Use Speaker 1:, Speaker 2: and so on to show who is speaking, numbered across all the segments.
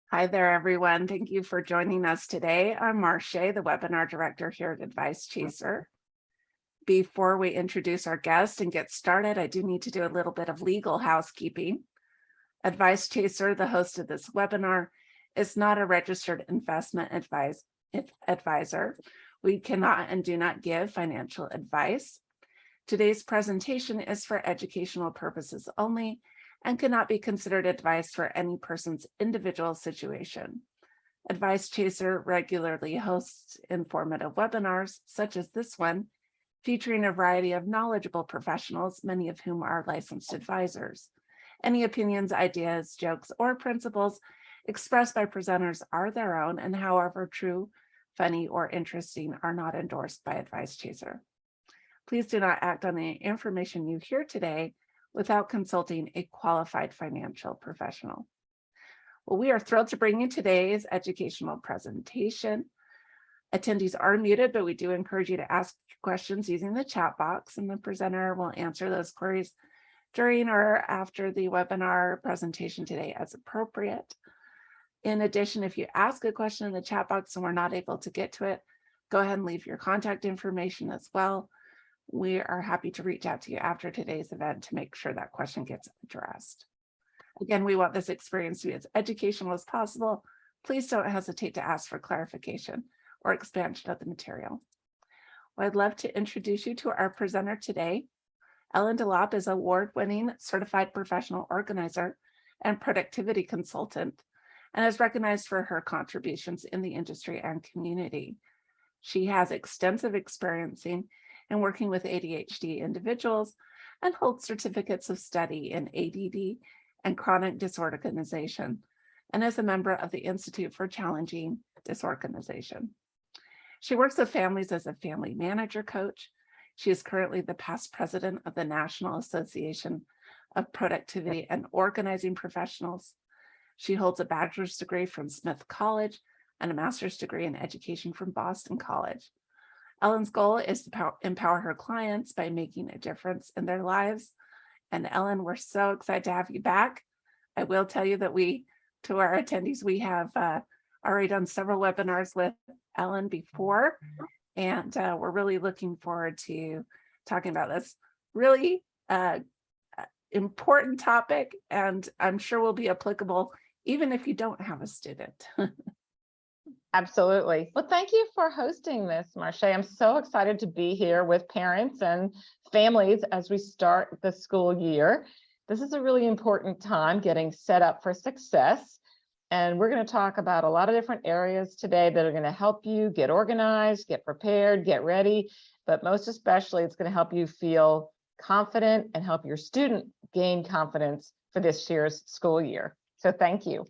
Speaker 1: Hi there, everyone. Thank you for joining us today. I'm Marche, the webinar director here at Advice Chaser. Before we introduce our guest and get started, I do need to do a little bit of legal housekeeping. Advice Chaser, the host of this webinar, is not a registered investment advisor. We cannot and do not give financial advice. Today's presentation is for educational purposes only and cannot be considered advice for any person's individual situation. Advice Chaser regularly hosts informative webinars, such as this one, featuring a variety of knowledgeable professionals, many of whom are licensed advisors. Any opinions, ideas, jokes, or principles expressed by presenters are their own, and however true, funny, or interesting, are not endorsed by Advice Chaser. Please do not act on the information you hear today without consulting a qualified financial professional. Well, we are thrilled to bring you today's educational presentation. Attendees are muted, but we do encourage you to ask questions using the chat box, and the presenter will answer those queries during or after the webinar presentation today as appropriate. In addition, if you ask a question in the chat box and we're not able to get to it, go ahead and leave your contact information as well. We are happy to reach out to you after today's event to make sure that question gets addressed. Again, we want this experience to be as educational as possible. Please don't hesitate to ask for clarification or expansion of the material. Well, I'd love to introduce you to our presenter today. Ellen Delop is an award-winning certified professional organizer and productivity consultant, and is recognized for her contributions in the industry and community. She has extensive experience in working with ADHD individuals and holds certificates of study in ADD and chronic disorganization, and is a member of the Institute for Challenging Disorganization. She works with families as a family manager coach. She is currently the past president of the National Association of Productivity and Organizing Professionals. She holds a bachelor's degree from Smith College and a master's degree in education from Boston College. Ellen's goal is to empower her clients by making a difference in their lives. And Ellen, we're so excited to have you back. I will tell you that to our attendees, we have already done several webinars with Ellen before, and we're really looking forward to talking about this really important topic, and I'm sure will be applicable even if you don't have a student.
Speaker 2: Absolutely. Well, thank you for hosting this, Marche. I'm so excited to be here with parents and families as we start the school year. This is a really important time getting set up for success. And we're going to talk about a lot of different areas today that are going to help you get organized, get prepared, get ready. But most especially, it's going to help you feel confident and help your student gain confidence for this year's school year. So thank you.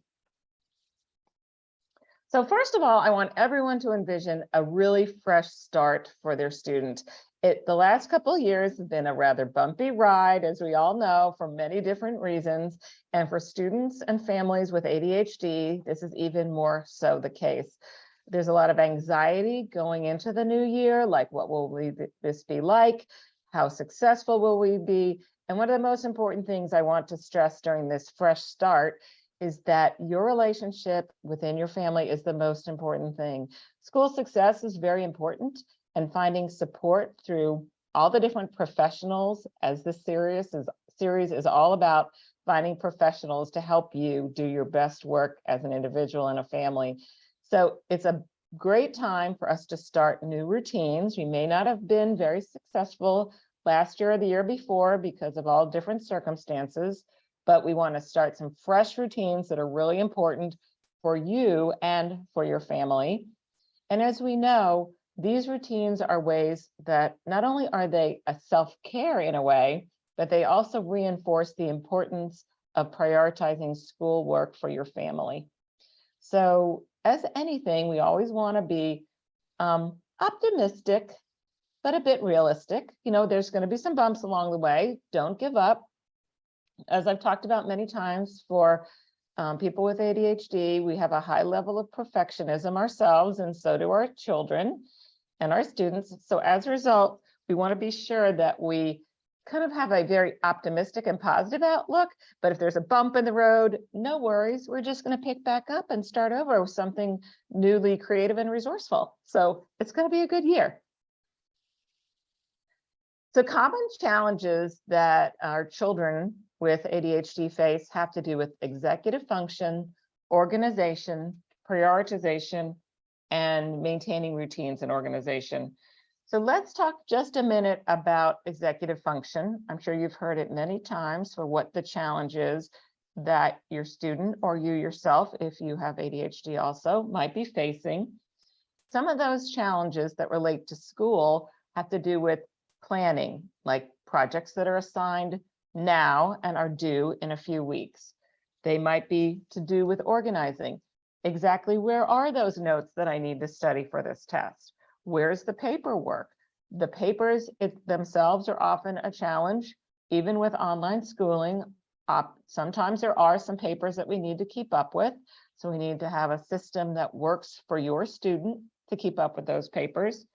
Speaker 2: So first of all, I want everyone to envision a really fresh start for their student. The last couple of years have been a rather bumpy ride, as we all know, for many different reasons. And for students and families with ADHD, this is even more so the case. There's a lot of anxiety going into the new year, like what will this be like? How successful will we be? And one of the most important things I want to stress during this fresh start is that your relationship within your family is the most important thing. School success is very important, and finding support through all the different professionals, as this series is all about finding professionals to help you do your best work as an individual and a family. So it's a great time for us to start new routines. We may not have been very successful last year or the year before because of all different circumstances, but we want to start some fresh routines that are really important for you and for your family. And as we know, these routines are ways that not only are they a self-care in a way, but they also reinforce the importance of prioritizing schoolwork for your family. So as anything, we always want to be optimistic, but a bit realistic. You know, there's going to be some bumps along the way. Don't give up. As I've talked about many times, for people with ADHD, we have a high level of perfectionism ourselves, and so do our children and our students. So as a result, we want to be sure that we kind of have a very optimistic and positive outlook, but if there's a bump in the road, no worries. We're just going to pick back up and start over with something newly creative and resourceful. So it's going to be a good year. So common challenges that our children with ADHD face have to do with executive function, organization, prioritization, and maintaining routines and organization. So let's talk just a minute about executive function. I'm sure you've heard it many times for what the challenge is that your student or you yourself, if you have ADHD also, might be facing. Some of those challenges that relate to school have to do with planning, like projects that are assigned now and are due in a few weeks. They might be to do with organizing. Exactly where are those notes that I need to study for this test? Where's the paperwork? The papers themselves are often a challenge, even with online schooling. Sometimes there are some papers that we need to keep up with. So we need to have a system that works for your student to keep up with those papers.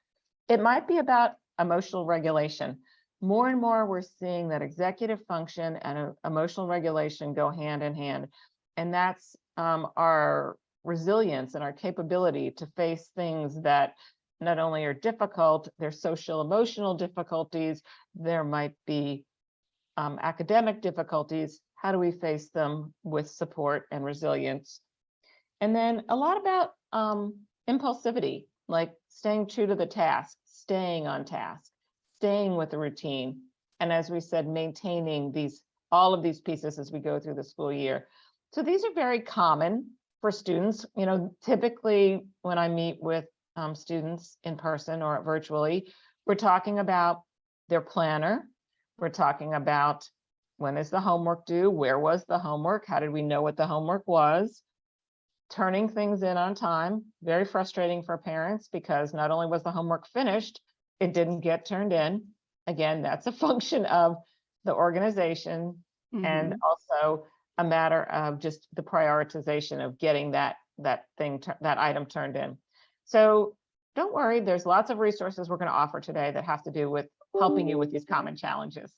Speaker 2: It might be about emotional regulation. More and more, we're seeing that executive function and emotional regulation go hand in hand. And that's our resilience and our capability to face things that not only are difficult, they're social emotional difficulties, there might be academic difficulties. How do we face them with support and resilience? And then a lot about impulsivity, like staying true to the task, staying on task, staying with the routine. And as we said, maintaining all of these pieces as we go through the school year. So these are very common for students. You know, typically when I meet with students in person or virtually, we're talking about their planner. We're talking about when is the homework due? Where was the homework? How did we know what the homework was? Turning things in on time, very frustrating for parents because not only was the homework finished, it didn't get turned in. Again, that's a function of the organization and also a matter of just the prioritization of getting that item turned in. So don't worry, there's lots of resources we're going to offer today that have to do with helping you with these common challenges.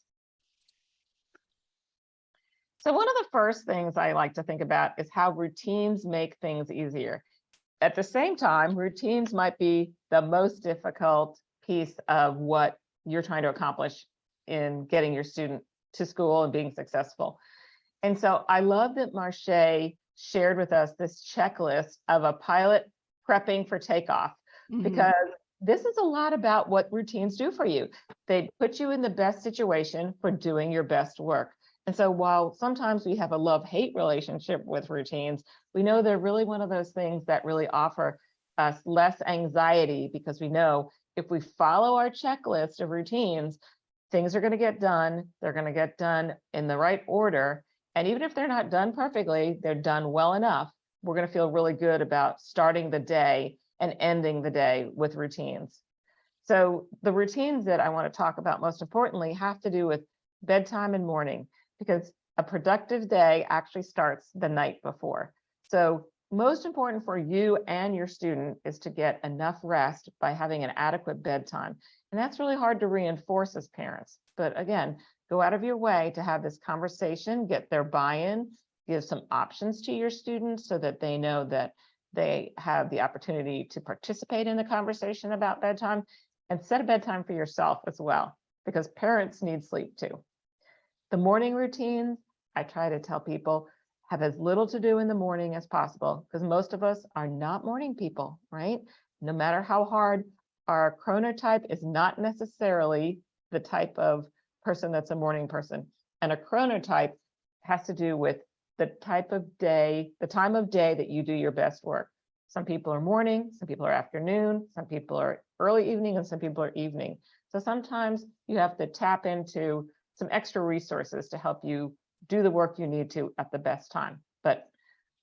Speaker 2: So one of the first things I like to think about is how routines make things easier. At the same time, routines might be the most difficult piece of what you're trying to accomplish in getting your student to school and being successful. And so I love that Marche shared with us this checklist of a pilot prepping for takeoff, because this is a lot about what routines do for you. They put you in the best situation for doing your best work. And so while sometimes we have a love-hate relationship with routines, we know they're really one of those things that really offer us less anxiety, because we know if we follow our checklist of routines, things are going to get done. They're going to get done in the right order. And even if they're not done perfectly, they're done well enough. We're going to feel really good about starting the day and ending the day with routines. So the routines that I want to talk about most importantly have to do with bedtime and morning, because a productive day actually starts the night before. So most important for you and your student is to get enough rest by having an adequate bedtime. And that's really hard to reinforce as parents. But again, go out of your way to have this conversation, get their buy-in, give some options to your students so that they know that they have the opportunity to participate in the conversation about bedtime, and set a bedtime for yourself as well, because parents need sleep too. The morning routines, I try to tell people, have as little to do in the morning as possible, because most of us are not morning people, right? No matter how hard, our chronotype is not necessarily the type of person that's a morning person. And a chronotype has to do with the type of day, the time of day that you do your best work. Some people are morning, some people are afternoon, some people are early evening, and some people are evening. So sometimes you have to tap into some extra resources to help you do the work you need to at the best time. But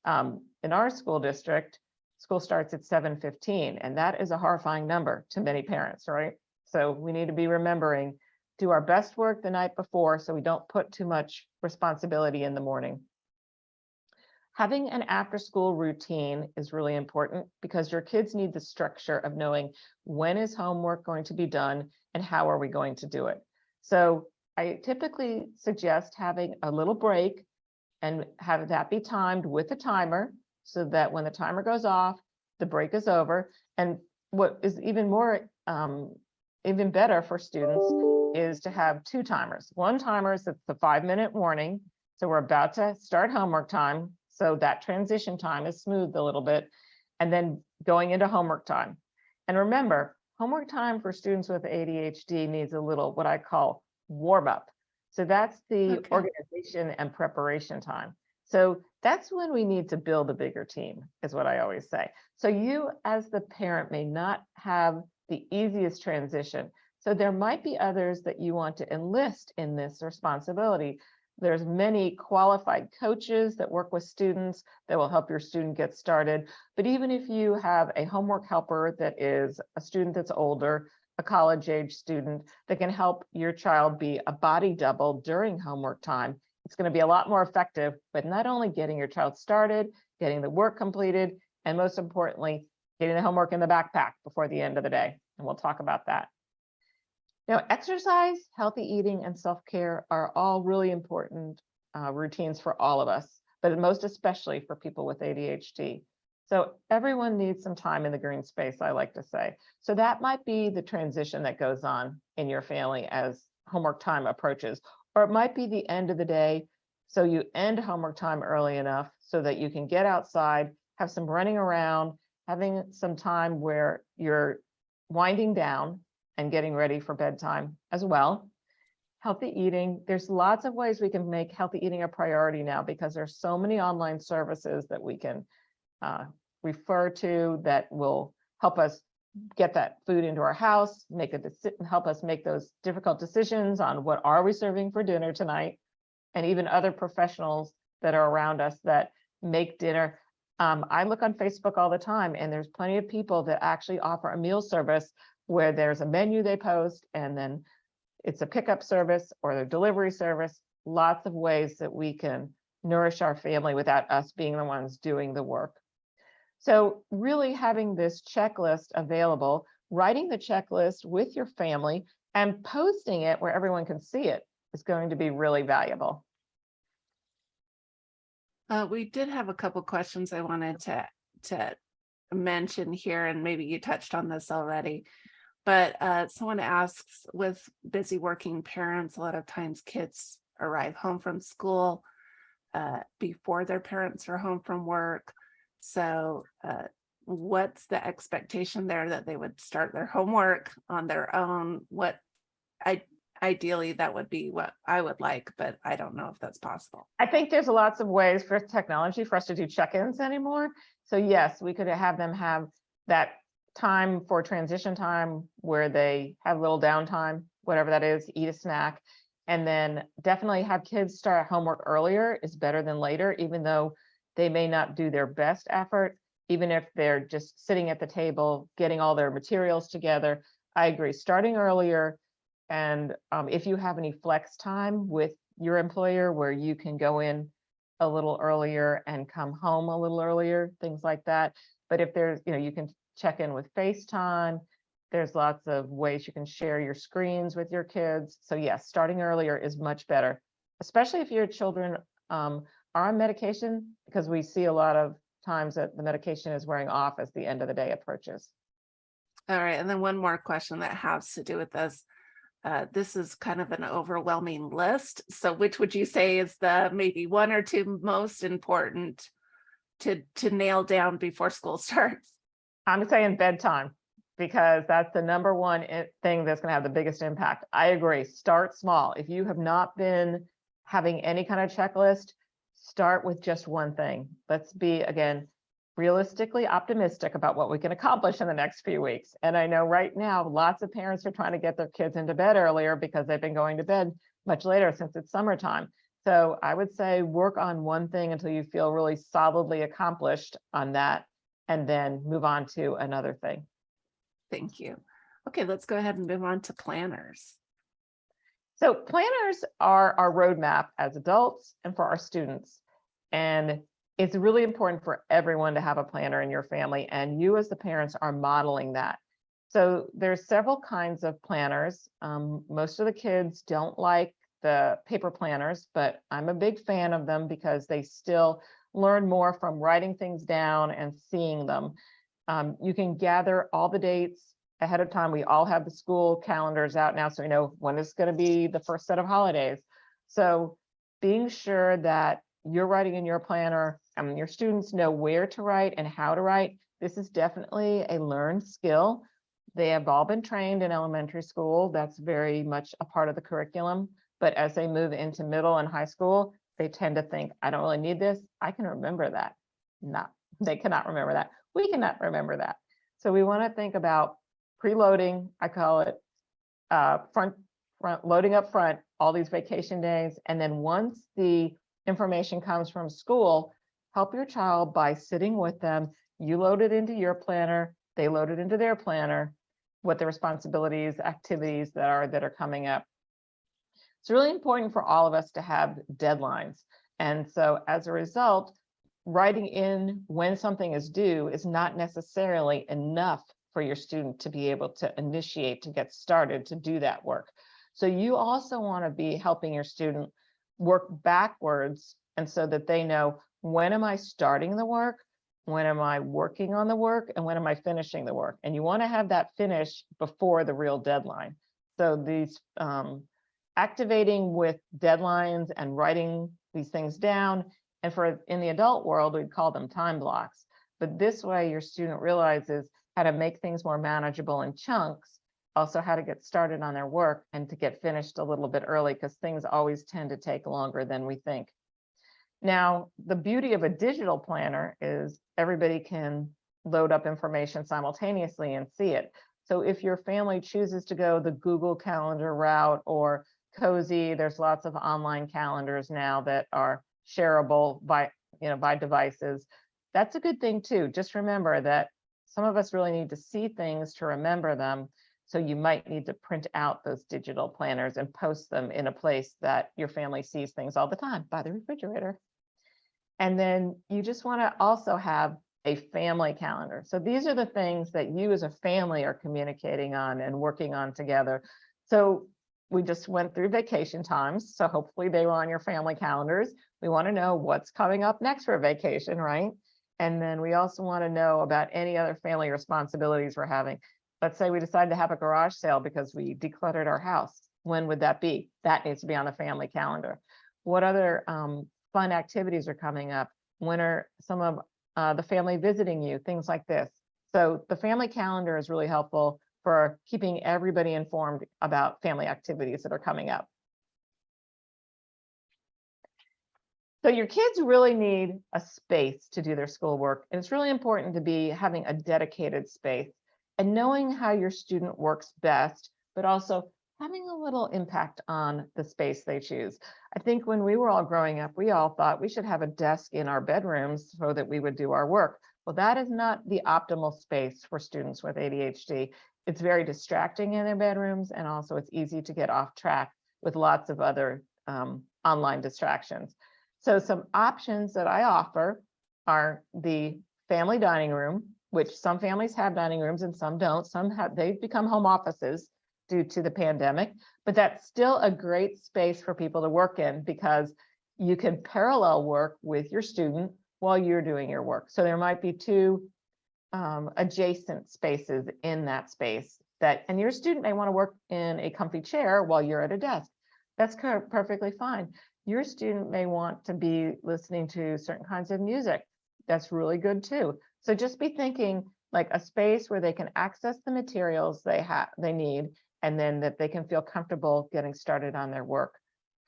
Speaker 2: in our school district, school starts at 7:15, and that is a horrifying number to many parents, right? So we need to be remembering, do our best work the night before so we don't put too much responsibility in the morning. Having an after-school routine is really important, because your kids need the structure of knowing when is homework going to be done and how are we going to do it. So I typically suggest having a little break and have that be timed with a timer so that when the timer goes off, the break is over. And what is even better for students is to have two timers. One timer is the 5-minute warning. So we're about to start homework time. So that transition time is smoothed a little bit, and then going into homework time. And remember, homework time for students with ADHD needs a little, what I call warm up. So that's the
Speaker 1: Okay.
Speaker 2: organization and preparation time. So that's when we need to build a bigger team, is what I always say. So you as the parent may not have the easiest transition. So there might be others that you want to enlist in this responsibility. There's many qualified coaches that work with students that will help your student get started. But even if you have a homework helper that is a student that's older, a college age student that can help your child be a body double during homework time, it's going to be a lot more effective, but not only getting your child started, getting the work completed, and most importantly, getting the homework in the backpack before the end of the day. And we'll talk about that. Now, exercise, healthy eating, and self-care are all really important routines for all of us, but most especially for people with ADHD. So everyone needs some time in the green space, I like to say. So that might be the transition that goes on in your family as homework time approaches, or it might be the end of the day. So you end homework time early enough so that you can get outside, have some running around, having some time where you're winding down and getting ready for bedtime as well. Healthy eating, there's lots of ways we can make healthy eating a priority now because there's so many online services that we can refer to that will help us get that food into our house, help us make those difficult decisions on what are we serving for dinner tonight, and even other professionals that are around us that make dinner. I look on Facebook all the time, and there's plenty of people that actually offer a meal service where there's a menu they post, and then it's a pickup service or a delivery service. Lots of ways that we can nourish our family without us being the ones doing the work. So really having this checklist available, writing the checklist with your family and posting it where everyone can see it is going to be really valuable.
Speaker 1: We did have a couple questions I wanted to mention here, and maybe you touched on this already. But someone asks, with busy working parents, a lot of times kids arrive home from school before their parents are home from work. So what's the expectation there, that they would start their homework on their own? Ideally, that would be what I would like, but I don't know if that's possible.
Speaker 2: I think there's lots of ways for technology for us to do check-ins anymore. So yes, we could have them have that time for transition time where they have a little downtime, whatever that is, eat a snack, and then definitely have kids start homework earlier is better than later, even though they may not do their best effort, even if they're just sitting at the table, getting all their materials together. I agree, starting earlier. And if you have any flex time with your employer where you can go in a little earlier and come home a little earlier, things like that. But if there's, you can check in with FaceTime. There's lots of ways you can share your screens with your kids. So yes, starting earlier is much better, especially if your children are on medication, because we see a lot of times that the medication is wearing off as the end of the day approaches.
Speaker 1: All right, and then one more question that has to do with this. This is kind of an overwhelming list. So which would you say is the maybe one or two most important to nail down before school starts?
Speaker 2: I'm saying bedtime, because that's the number one thing that's going to have the biggest impact. I agree. Start small. If you have not been having any kind of checklist, start with just one thing. Let's be, again, realistically optimistic about what we can accomplish in the next few weeks. And I know right now, lots of parents are trying to get their kids into bed earlier because they've been going to bed much later since it's summertime. So I would say work on one thing until you feel really solidly accomplished on that, and then move on to another thing.
Speaker 1: Thank you. Okay, let's go ahead and move on to planners.
Speaker 2: So planners are our roadmap as adults and for our students. And it's really important for everyone to have a planner in your family, and you as the parents are modeling that. So there's several kinds of planners. Most of the kids don't like the paper planners, but I'm a big fan of them because they still learn more from writing things down and seeing them. You can gather all the dates ahead of time. We all have the school calendars out now, so we know when it's going to be the first set of holidays. So being sure that you're writing in your planner, your students know where to write and how to write. This is definitely a learned skill. They have all been trained in elementary school. That's very much a part of the curriculum. But as they move into middle and high school, they tend to think, I don't really need this. I can remember that. No, they cannot remember that. We cannot remember that. So we want to think about preloading. I call it front loading up front, all these vacation days. And then once the information comes from school, help your child by sitting with them. You load it into your planner, they load it into their planner, what the responsibilities, activities that are coming up. It's really important for all of us to have deadlines. And so as a result, writing in when something is due is not necessarily enough for your student to be able to initiate, to get started, to do that work. So you also want to be helping your student work backwards, and so that they know, when am I starting the work? When am I working on the work? And when am I finishing the work? And you want to have that finish before the real deadline. So these activating with deadlines and writing these things down, and in the adult world, we'd call them time blocks. But this way your student realizes how to make things more manageable in chunks, also how to get started on their work and to get finished a little bit early, because things always tend to take longer than we think. Now, the beauty of a digital planner is everybody can load up information simultaneously and see it. So if your family chooses to go the Google Calendar route or Cozy, there's lots of online calendars now that are shareable by devices. That's a good thing too. Just remember that some of us really need to see things to remember them. So you might need to print out those digital planners and post them in a place that your family sees things all the time, by the refrigerator. And then you just want to also have a family calendar. So these are the things that you as a family are communicating on and working on together. So we just went through vacation times, so hopefully they were on your family calendars. We want to know what's coming up next for vacation, right? And then we also want to know about any other family responsibilities we're having. Let's say we decide to have a garage sale because we decluttered our house. When would that be? That needs to be on the family calendar. What other fun activities are coming up? When are some of the family visiting you? Things like this. So the family calendar is really helpful for keeping everybody informed about family activities that are coming up. So your kids really need a space to do their schoolwork, and it's really important to be having a dedicated space and knowing how your student works best, but also having a little impact on the space they choose. I think when we were all growing up, we all thought we should have a desk in our bedrooms so that we would do our work. Well, that is not the optimal space for students with ADHD. It's very distracting in their bedrooms, and also it's easy to get off track with lots of other online distractions. So some options that I offer are the family dining room, which some families have dining rooms and some don't. They've become home offices due to the pandemic, but that's still a great space for people to work in, because you can parallel work with your student while you're doing your work. So there might be two adjacent spaces in that space and your student may want to work in a comfy chair while you're at a desk. That's perfectly fine. Your student may want to be listening to certain kinds of music. That's really good too. So just be thinking like a space where they can access the materials they need, and then that they can feel comfortable getting started on their work.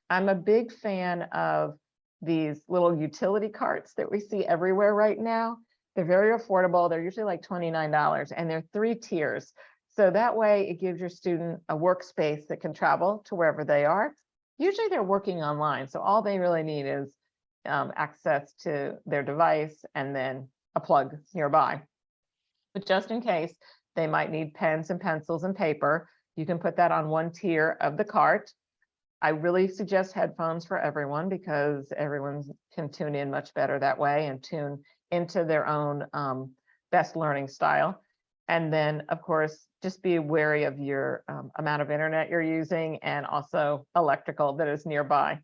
Speaker 2: I'm a big fan of these little utility carts that we see everywhere right now. They're very affordable. They're usually like $29, and they're 3 tiers. So that way it gives your student a workspace that can travel to wherever they are. Usually they're working online, so all they really need is access to their device and then a plug nearby. But just in case, they might need pens and pencils and paper. You can put that on one tier of the cart. I really suggest headphones for everyone, because everyone can tune in much better that way and tune into their own best learning style. And then, of course, just be wary of your amount of internet you're using and also electrical that is nearby.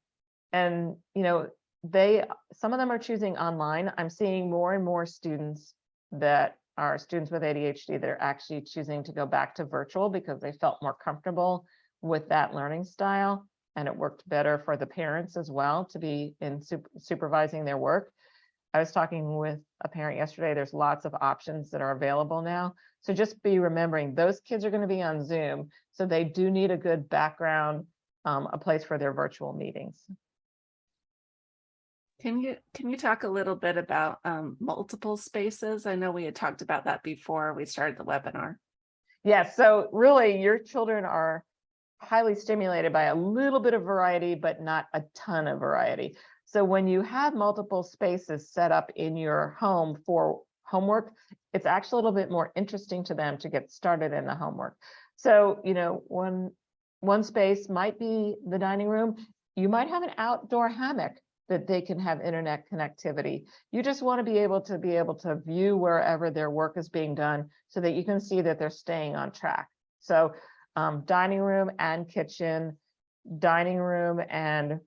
Speaker 2: And, some of them are choosing online. I'm seeing more and more students that are students with ADHD that are actually choosing to go back to virtual because they felt more comfortable with that learning style. And it worked better for the parents as well to be in supervising their work. I was talking with a parent yesterday. There's lots of options that are available now. So just be remembering those kids are going to be on Zoom. So they do need a good background, a place for their virtual meetings.
Speaker 1: Can you talk a little bit about multiple spaces? I know we had talked about that before we started the webinar.
Speaker 2: Yes, so really your children are highly stimulated by a little bit of variety, but not a ton of variety. So when you have multiple spaces set up in your home for homework, it's actually a little bit more interesting to them to get started in the homework. So, one space might be the dining room. You might have an outdoor hammock that they can have internet connectivity. You just want to be able to view wherever their work is being done so that you can see that they're staying on track. So dining room and kitchen, dining room and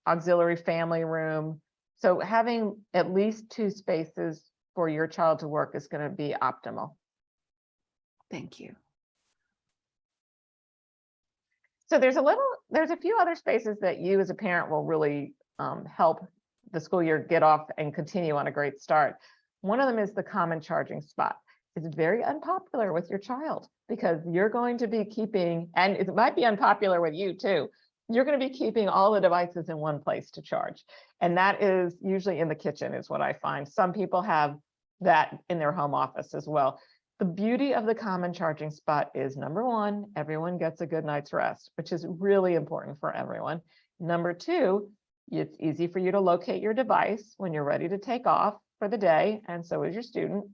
Speaker 2: auxiliary family room. So having at least 2 spaces for your child to work is going to be optimal.
Speaker 1: Thank you.
Speaker 2: So there's a few other spaces that you as a parent will really help the school year get off and continue on a great start. One of them is the common charging spot. It's very unpopular with your child because you're going to be keeping, and it might be unpopular with you too, you're going to be keeping all the devices in one place to charge. And that is usually in the kitchen is what I find. Some people have that in their home office as well. The beauty of the common charging spot is, number one, everyone gets a good night's rest, which is really important for everyone. Number two, it's easy for you to locate your device when you're ready to take off for the day, and so is your student.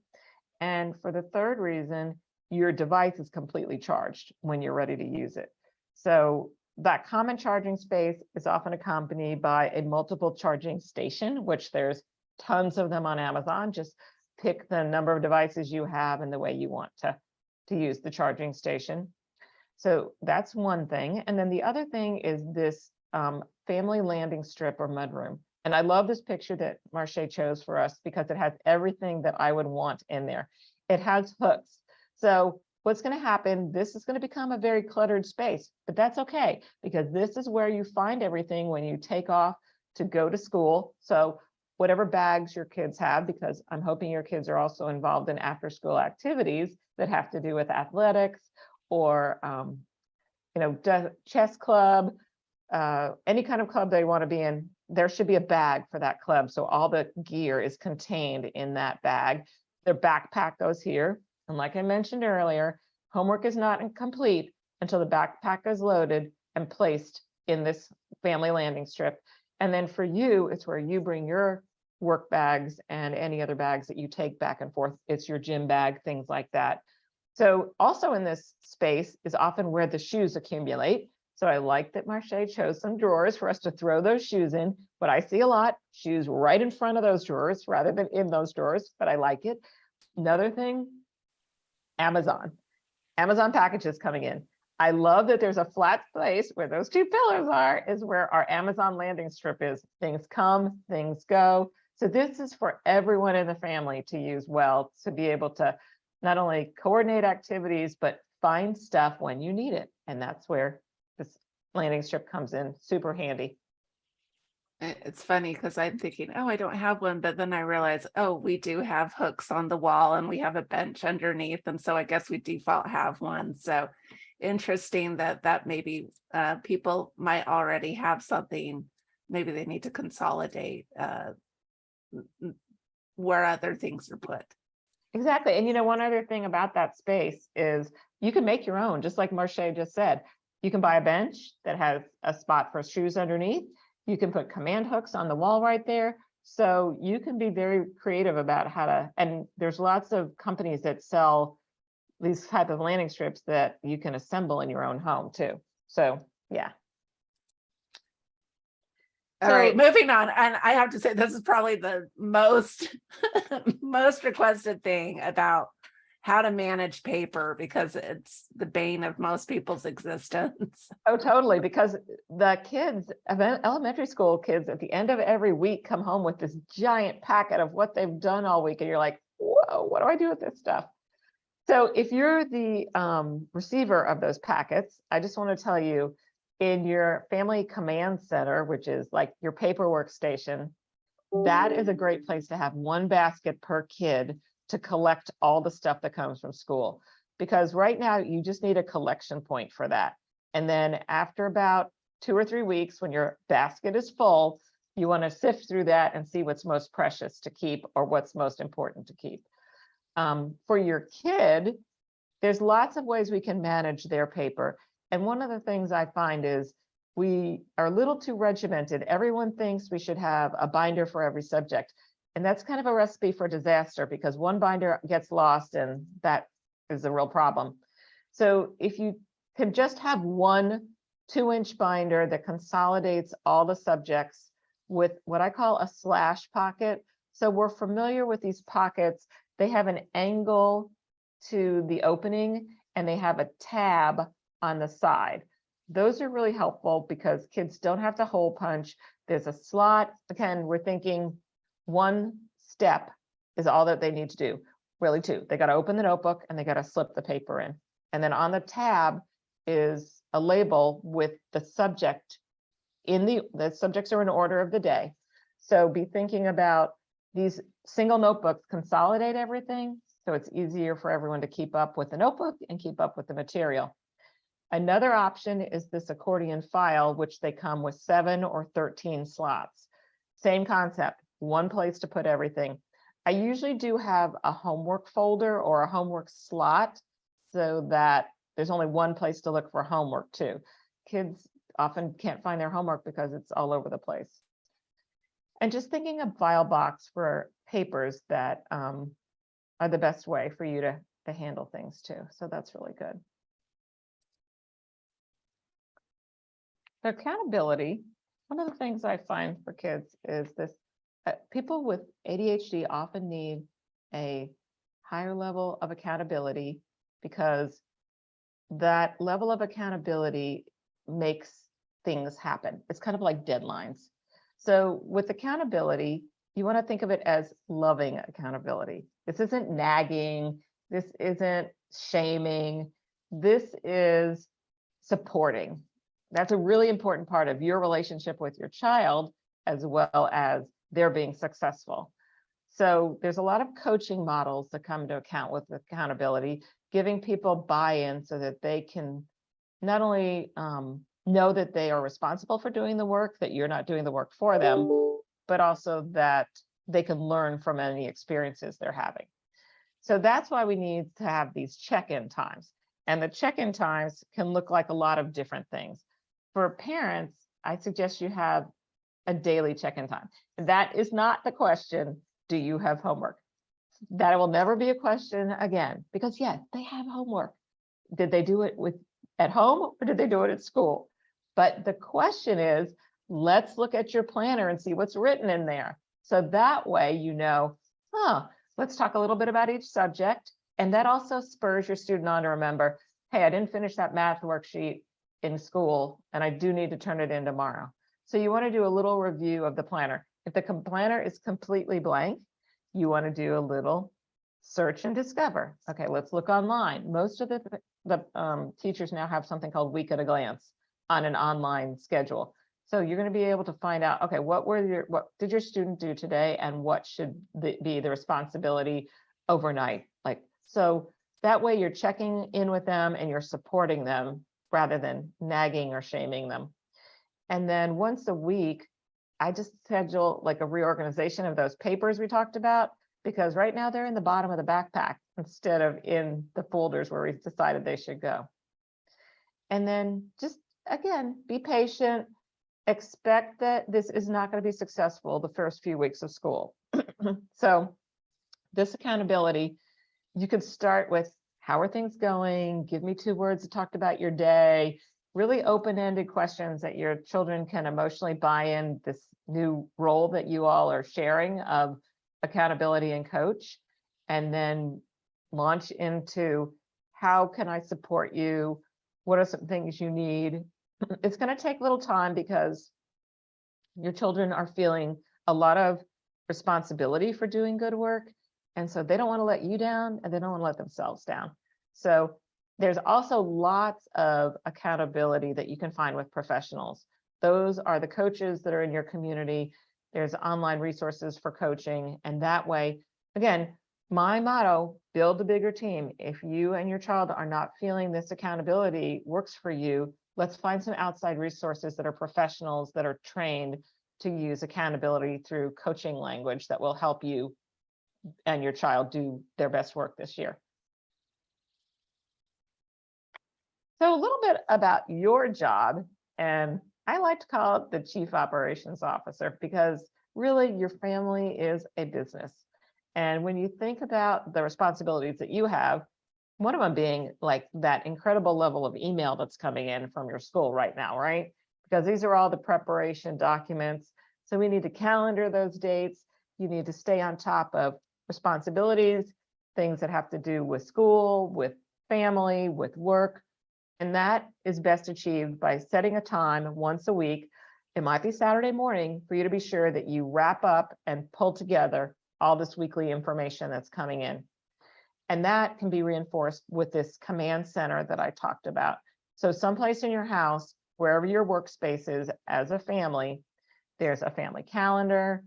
Speaker 2: And for the third reason, your device is completely charged when you're ready to use it. So that common charging space is often accompanied by a multiple charging station, which there's tons of them on Amazon. Just pick the number of devices you have and the way you want to use the charging station. So that's one thing. And then the other thing is this family landing strip or mudroom. And I love this picture that Marche chose for us because it has everything that I would want in there. It has hooks. So what's going to happen, this is going to become a very cluttered space, but that's okay because this is where you find everything when you take off to go to school. So whatever bags your kids have, because I'm hoping your kids are also involved in after school activities that have to do with athletics or, chess club, any kind of club they want to be in, there should be a bag for that club. So all the gear is contained in that bag. Their backpack goes here. And like I mentioned earlier, homework is not complete until the backpack is loaded and placed in this family landing strip. And then for you, it's where you bring your work bags and any other bags that you take back and forth. It's your gym bag, things like that. So also in this space is often where the shoes accumulate. So I like that Marche chose some drawers for us to throw those shoes in, but I see a lot shoes right in front of those drawers rather than in those drawers, but I like it. Another thing, Amazon packages coming in. I love that there's a flat place where those 2 pillars are, is where our Amazon landing strip is. Things come, things go. So this is for everyone in the family to use well, to be able to not only coordinate activities, but find stuff when you need it. And that's where this landing strip comes in super handy.
Speaker 1: It's funny because I'm thinking, oh, I don't have one, but then I realize, oh, we do have hooks on the wall and we have a bench underneath. And so I guess we default have one. So interesting that maybe people might already have something. Maybe they need to consolidate where other things are put.
Speaker 2: Exactly. And one other thing about that space is you can make your own, just like Marche just said. You can buy a bench that has a spot for shoes underneath. You can put command hooks on the wall right there. So you can be very creative about how to, and there's lots of companies that sell these type of landing strips that you can assemble in your own home too. So yeah.
Speaker 1: All right, moving on. And I have to say, this is probably the most most requested thing about how to manage paper because it's the bane of most people's existence.
Speaker 2: Oh, totally. Because the kids, elementary school kids, at the end of every week come home with this giant packet of what they've done all week. And you're like, whoa, what do I do with this stuff? So if you're the receiver of those packets, I just want to tell you, in your family command center, which is like your paperwork station, that is a great place to have one basket per kid to collect all the stuff that comes from school. Because right now you just need a collection point for that. And then after about 2 or 3 weeks, when your basket is full, you want to sift through that and see what's most precious to keep or what's most important to keep. For your kid, there's lots of ways we can manage their paper. And one of the things I find is we are a little too regimented. Everyone thinks we should have a binder for every subject. And that's kind of a recipe for disaster because one binder gets lost and that is a real problem. So if you can just have one 2-inch binder that consolidates all the subjects with what I call a slash pocket. So we're familiar with these pockets. They have an angle to the opening and they have a tab on the side. Those are really helpful because kids don't have to hole punch. There's a slot. Again, we're thinking one step is all that they need to do. Really two. They got to open the notebook and they got to slip the paper in. And then on the tab is a label with the subject in the subjects are in order of the day. So be thinking about these single notebooks consolidate everything. So it's easier for everyone to keep up with the notebook and keep up with the material. Another option is this accordion file, which they come with 7 or 13 slots. Same concept, one place to put everything. I usually do have a homework folder or a homework slot so that there's only one place to look for homework too. Kids often can't find their homework because it's all over the place. And just thinking of file box for papers that are the best way for you to handle things too. So that's really good. The accountability, one of the things I find for kids is this, people with ADHD often need a higher level of accountability because that level of accountability makes things happen. It's kind of like deadlines. So with accountability, you want to think of it as loving accountability. This isn't nagging. This isn't shaming. This is supporting. That's a really important part of your relationship with your child, as well as their being successful. So there's a lot of coaching models that come to account with accountability, giving people buy-in so that they can not only know that they are responsible for doing the work, that you're not doing the work for them, but also that they can learn from any experiences they're having. So that's why we need to have these check-in times. And the check-in times can look like a lot of different things. For parents, I suggest you have a daily check-in time. That is not the question, do you have homework? That will never be a question again, because yes, they have homework. Did they do it at home or did they do it at school? But the question is, let's look at your planner and see what's written in there. So that way, you know, oh, let's talk a little bit about each subject. And that also spurs your student on to remember, hey, I didn't finish that math worksheet in school and I do need to turn it in tomorrow. So you want to do a little review of the planner. If the planner is completely blank, you want to do a little search and discover. Okay, let's look online. Most of the teachers now have something called Week at a Glance on an online schedule. So you're going to be able to find out, okay, what did your student do today and what should be the responsibility overnight? Like, so that way you're checking in with them and you're supporting them rather than nagging or shaming them. And then once a week, I just schedule like a reorganization of those papers we talked about, because right now they're in the bottom of the backpack instead of in the folders where we decided they should go. And then just, again, be patient. Expect that this is not going to be successful the first few weeks of school. So this accountability, you could start with, how are things going? Give me 2 words to talk about your day. Really open-ended questions that your children can emotionally buy in this new role that you all are sharing of accountability and coach. And then launch into how can I support you? What are some things you need? It's going to take a little time because your children are feeling a lot of responsibility for doing good work. And so they don't want to let you down and they don't want to let themselves down. So there's also lots of accountability that you can find with professionals. Those are the coaches that are in your community. There's online resources for coaching. And that way, again, my motto, build a bigger team. If you and your child are not feeling this accountability works for you, let's find some outside resources that are professionals that are trained to use accountability through coaching language that will help you and your child do their best work this year. So a little bit about your job, and I like to call it the Chief Operations Officer because really your family is a business. And when you think about the responsibilities that you have, one of them being like that incredible level of email that's coming in from your school right now, right? Because these are all the preparation documents. So we need to calendar those dates. You need to stay on top of responsibilities, things that have to do with school, with family, with work. And that is best achieved by setting a time once a week. It might be Saturday morning for you to be sure that you wrap up and pull together all this weekly information that's coming in. And that can be reinforced with this command center that I talked about. So someplace in your house, wherever your workspace is as a family, there's a family calendar,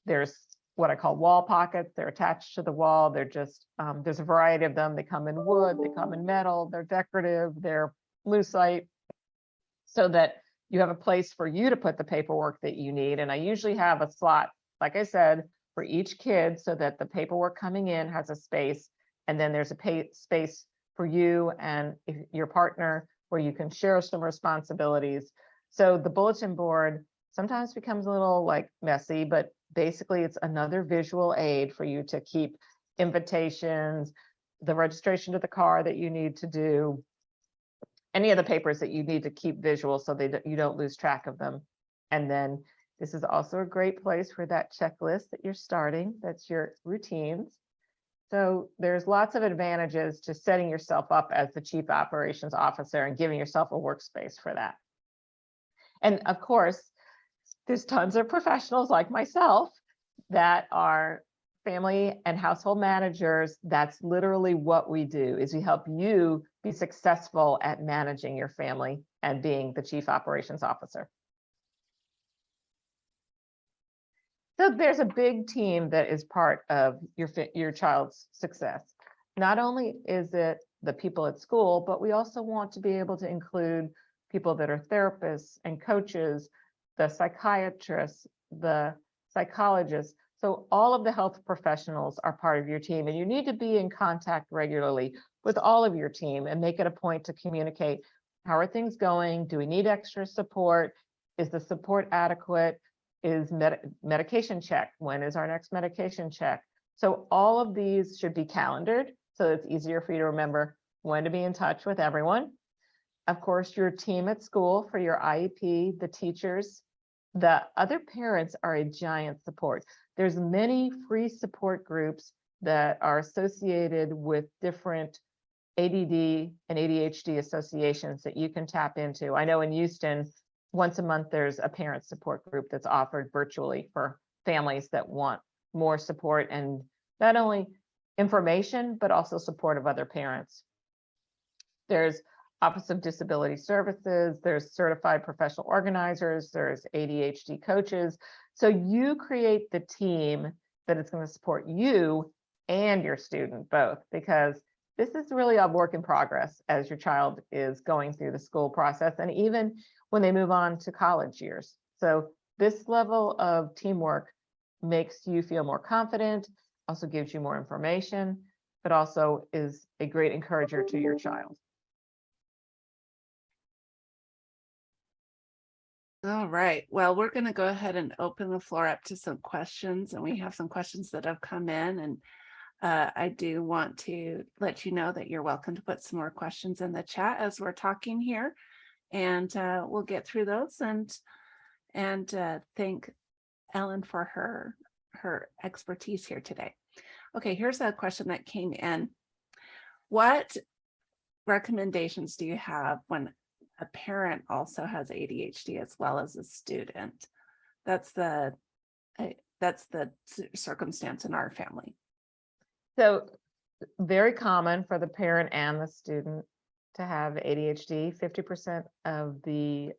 Speaker 2: there's what I call wall pockets. They're attached to the wall. They're just, there's a variety of them. They come in wood, they come in metal, they're decorative, they're lucite, so that you have a place for you to put the paperwork that you need. And I usually have a slot, like I said, for each kid so that the paperwork coming in has a space. And then there's a space for you and your partner where you can share some responsibilities. So the bulletin board sometimes becomes a little like messy, but basically it's another visual aid for you to keep invitations, the registration to the car that you need to do, any of the papers that you need to keep visual so you don't lose track of them. And then this is also a great place for that checklist that you're starting. That's your routines. So there's lots of advantages to setting yourself up as the Chief Operations Officer and giving yourself a workspace for that. And of course, there's tons of professionals like myself that are family and household managers. That's literally what we do, is we help you be successful at managing your family and being the Chief Operations Officer. So there's a big team that is part of your child's success. Not only is it the people at school, but we also want to be able to include people that are therapists and coaches, the psychiatrists, the psychologists. So all of the health professionals are part of your team, and you need to be in contact regularly with all of your team and make it a point to communicate. How are things going? Do we need extra support? Is the support adequate? Is medication check? When is our next medication check? So all of these should be calendared so it's easier for you to remember when to be in touch with everyone. Of course, your team at school for your IEP, the teachers, the other parents are a giant support. There's many free support groups that are associated with different ADD and ADHD associations that you can tap into. I know in Houston, once a month, there's a parent support group that's offered virtually for families that want more support and not only information, but also support of other parents. There's Office of Disability Services, there's certified professional organizers, there's ADHD coaches. So you create the team that is going to support you and your student both, because this is really a work in progress as your child is going through the school process and even when they move on to college years. So this level of teamwork makes you feel more confident, also gives you more information, but also is a great encourager to your child.
Speaker 1: All right. Well, we're going to go ahead and open the floor up to some questions, and we have some questions that have come in, and I do want to let you know that you're welcome to put some more questions in the chat as we're talking here, and we'll get through those and thank Ellen for her expertise here today. Okay, here's a question that came in. What recommendations do you have when a parent also has ADHD as well as a student? That's the circumstance in our family.
Speaker 2: So very common for the parent and the student to have ADHD. 50% of the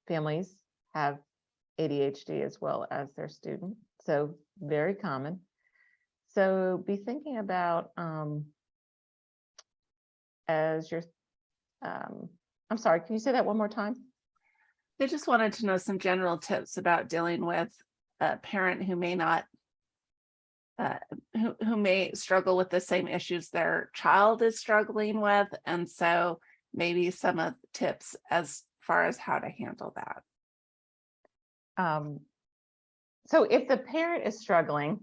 Speaker 2: families have ADHD as well as their student. So very common. So be thinking about as your, I'm sorry, can you say that one more time?
Speaker 1: They just wanted to know some general tips about dealing with a parent who may not, who may struggle with the same issues their child is struggling with. And so maybe some of the tips as far as how to handle that.
Speaker 2: So if the parent is struggling,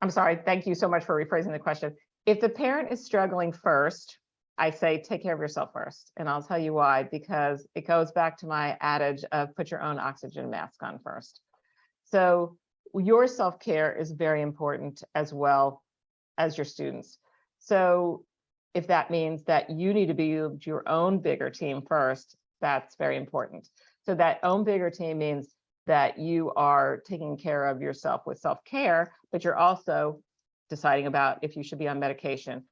Speaker 2: I'm sorry, thank you so much for rephrasing the question. If the parent is struggling first, I say take care of yourself first. And I'll tell you why, because it goes back to my adage of put your own oxygen mask on first. So your self-care is very important as well as your students. So if that means that you need to build your own bigger team first, that's very important. So that own bigger team means that you are taking care of yourself with self-care, but you're also deciding about if you should be on medication,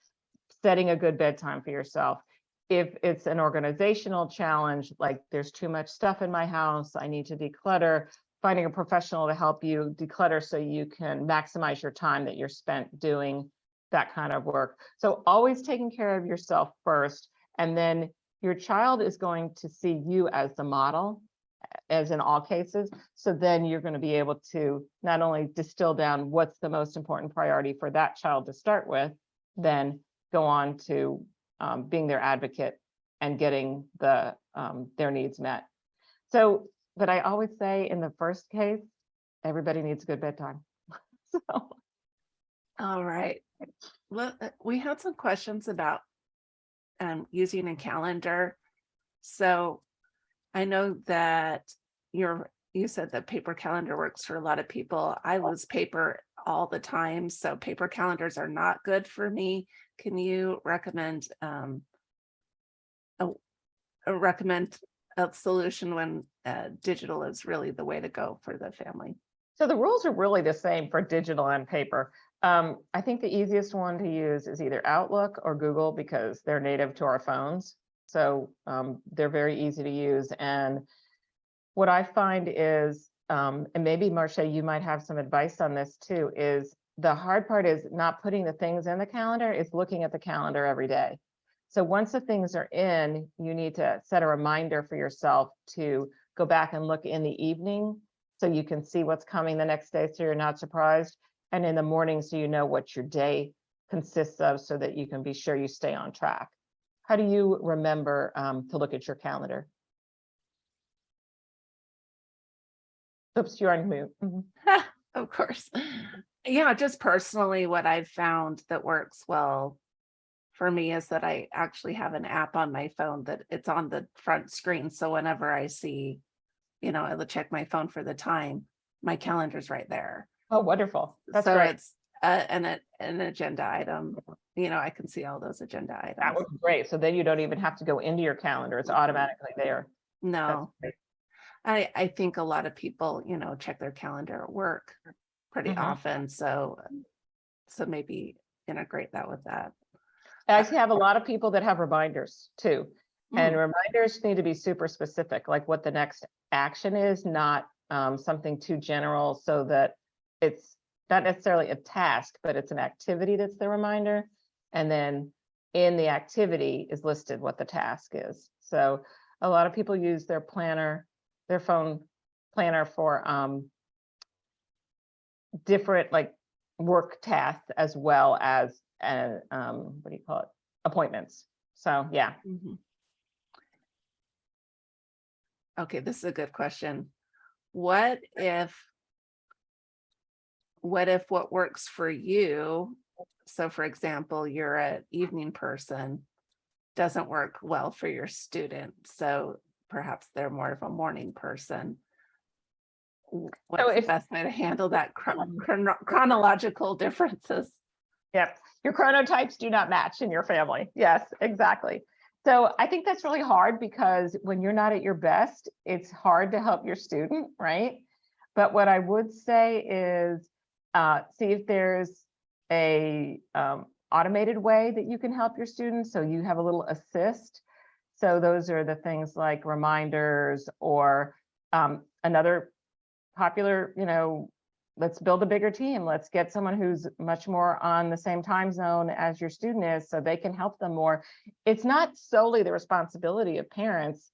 Speaker 2: setting a good bedtime for yourself. If it's an organizational challenge, like there's too much stuff in my house, I need to declutter, finding a professional to help you declutter so you can maximize your time that you're spent doing that kind of work. So always taking care of yourself first, and then your child is going to see you as the model, as in all cases. So then you're going to be able to not only distill down what's the most important priority for that child to start with, then go on to being their advocate and getting the their needs met. So, but I always say in the first case, everybody needs a good bedtime. So,
Speaker 1: All right. Well, we had some questions about using a calendar. So I know that you said that paper calendar works for a lot of people. I lose paper all the time, so paper calendars are not good for me. Can you recommend recommend a solution when digital is really the way to go for the family?
Speaker 2: so the rules are really the same for digital and paper. I think the easiest one to use is either Outlook or Google because they're native to our phones. So they're very easy to use. And what I find is, and maybe Marcia, you might have some advice on this too, is the hard part is not putting the things in the calendar, is looking at the calendar every day. So once the things are in, you need to set a reminder for yourself to go back and look in the evening so you can see what's coming the next day so you're not surprised. And in the morning so you know what your day consists of so that you can be sure you stay on track. How do you remember to look at your calendar? Oops, you're on mute.
Speaker 1: Of course. Yeah, just personally, what I've found that works well for me is that I actually have an app on my phone that it's on the front screen. So whenever I see, I will check my phone for the time, my calendar's right there.
Speaker 2: Oh, wonderful. That's
Speaker 1: So
Speaker 2: great.
Speaker 1: it's an agenda item. I can see all those agenda
Speaker 2: That
Speaker 1: items.
Speaker 2: would be great. So then you don't even have to go into your calendar. It's automatically there. That's
Speaker 1: No,
Speaker 2: great.
Speaker 1: I think a lot of people, check their calendar at work pretty
Speaker 2: Mhm.
Speaker 1: often. So maybe integrate that with that.
Speaker 2: I actually have a lot of people that have reminders too. And
Speaker 1: Mm,
Speaker 2: reminders need to be super specific, like what the next action is, not something too general so that it's not necessarily a task, but it's an activity that's the reminder. And then in the activity is listed what the task is. So a lot of people use their planner, their phone planner for different like work tasks as well as what do you call it? Appointments. So yeah.
Speaker 1: mhm. Okay, this is a good question. What if what works for you, so for example, you're an evening person, doesn't work well for your student, so perhaps they're more of a morning person.
Speaker 2: So
Speaker 1: What's the
Speaker 2: if
Speaker 1: best way to handle that chronological differences?
Speaker 2: Yep. Your chronotypes do not match in your family. Yes, exactly. So I think that's really hard because when you're not at your best, it's hard to help your student, right? But what I would say is see if there's a automated way that you can help your students. So you have a little assist. So those are the things like reminders or another popular, let's build a bigger team. Let's get someone who's much more on the same time zone as your student is so they can help them more. It's not solely the responsibility of parents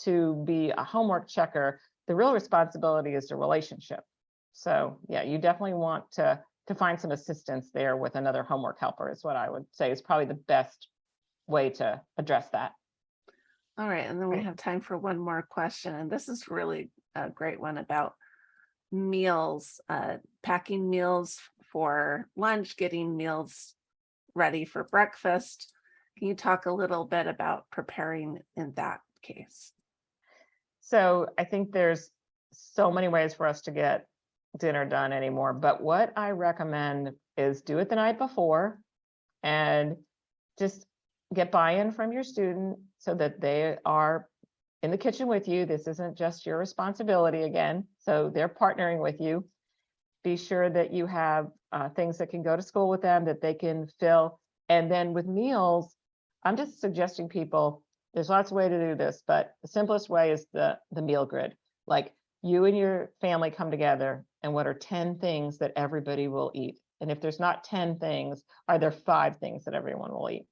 Speaker 2: to be a homework checker. The real responsibility is the relationship. So yeah, you definitely want to find some assistance there with another homework helper is what I would say is probably the best way to address that.
Speaker 1: All right, and then we
Speaker 2: Right.
Speaker 1: have time for one more question, and this is really a great one about meals, packing meals for lunch, getting meals ready for breakfast. Can you talk a little bit about preparing in that case?
Speaker 2: So I think there's so many ways for us to get dinner done anymore, but what I recommend is do it the night before and just get buy-in from your student so that they are in the kitchen with you. This isn't just your responsibility again. So they're partnering with you. Be sure that you have things that can go to school with them that they can fill. And then with meals, I'm just suggesting people, there's lots of ways to do this, but the simplest way is the meal grid. Like you and your family come together and what are 10 things that everybody will eat? And if there's not 10 things, are there 5 things that everyone will eat?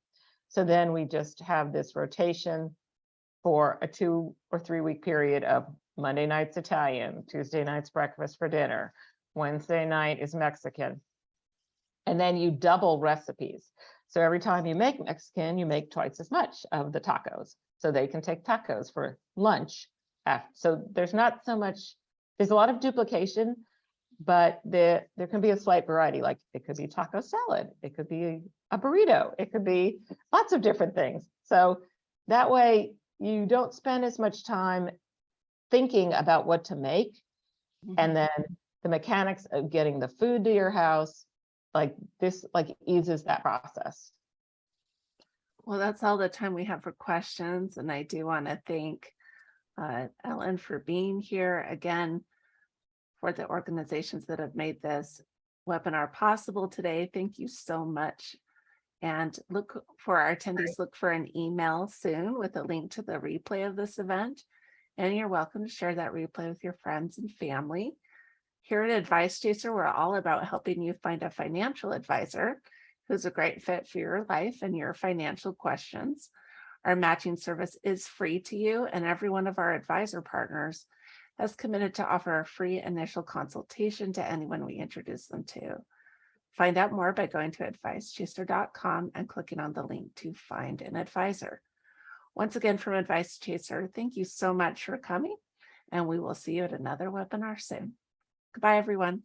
Speaker 2: So then we just have this rotation for a 2 or 3 week period of Monday night's Italian, Tuesday night's breakfast for dinner, Wednesday night is Mexican. And then you double recipes. So every time you make Mexican, you make twice as much of the tacos. So they can take tacos for lunch. So there's not so much, there's a lot of duplication, but there can be a slight variety. Like it could be taco salad, it could be a burrito, it could be lots of different things. So that way you don't spend as much time thinking about what to make. And then the mechanics of getting the food to your house, like this, like eases that process.
Speaker 1: Well, that's all the time we have for questions. And I do want to thank Ellen for being here again, for the organizations that have made this webinar possible today. Thank you so much. And look for our attendees, look for an email soon with a link to the replay of this event. And you're welcome to share that replay with your friends and family. Here at Advice Chaser, we're all about helping you find a financial advisor who's a great fit for your life and your financial questions. Our matching service is free to you, and every one of our advisor partners has committed to offer a free initial consultation to anyone we introduce them to. Find out more by going to advicechaser.com and clicking on the link to find an advisor. Once again, from Advice Chaser, thank you so much for coming, and we will see you at another webinar soon. Goodbye, everyone.